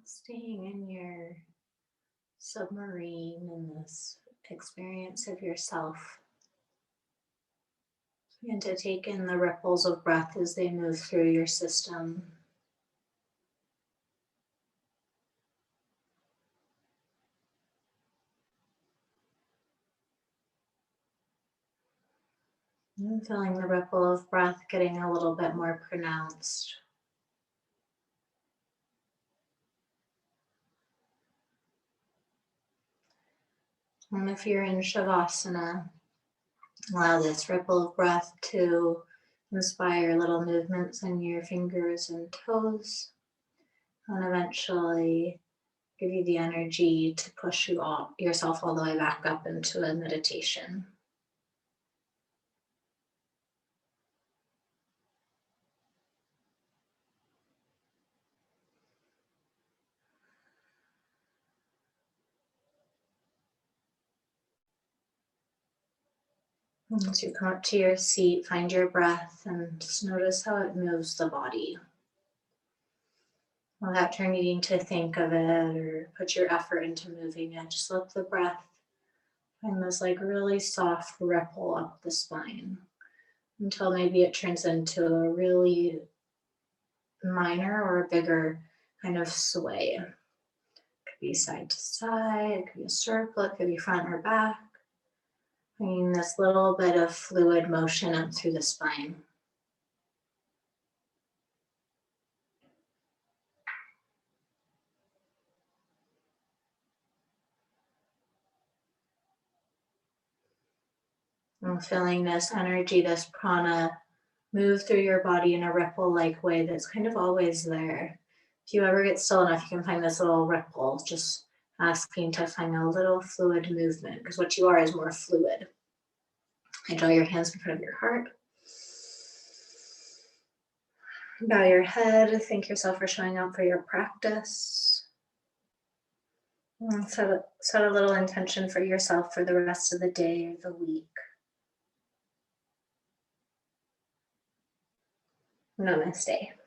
Staying in your submarine in this experience of yourself. And to take in the ripples of breath as they move through your system. And feeling the ripple of breath getting a little bit more pronounced. And if you're in Shavasana, allow this ripple of breath to inspire little movements in your fingers and toes, and eventually give you the energy to push yourself all the way back up into a meditation. As you come up to your seat, find your breath and just notice how it moves the body. Without your needing to think of it or put your effort into moving it, just let the breath find this really soft ripple up the spine. until maybe it turns into a really minor or a bigger kind of sway. It could be side to side, it could be a circle, it could be front or back. Bringing this little bit of fluid motion up through the spine. And feeling this energy, this prana, move through your body in a ripple-like way that's kind of always there. If you ever get still enough, you can find this little ripple, just asking to find a little fluid movement, because what you are is more fluid. And draw your hands in front of your heart. Bow your head, thank yourself for showing up for your practice. And set a little intention for yourself for the rest of the day or the week. Namaste.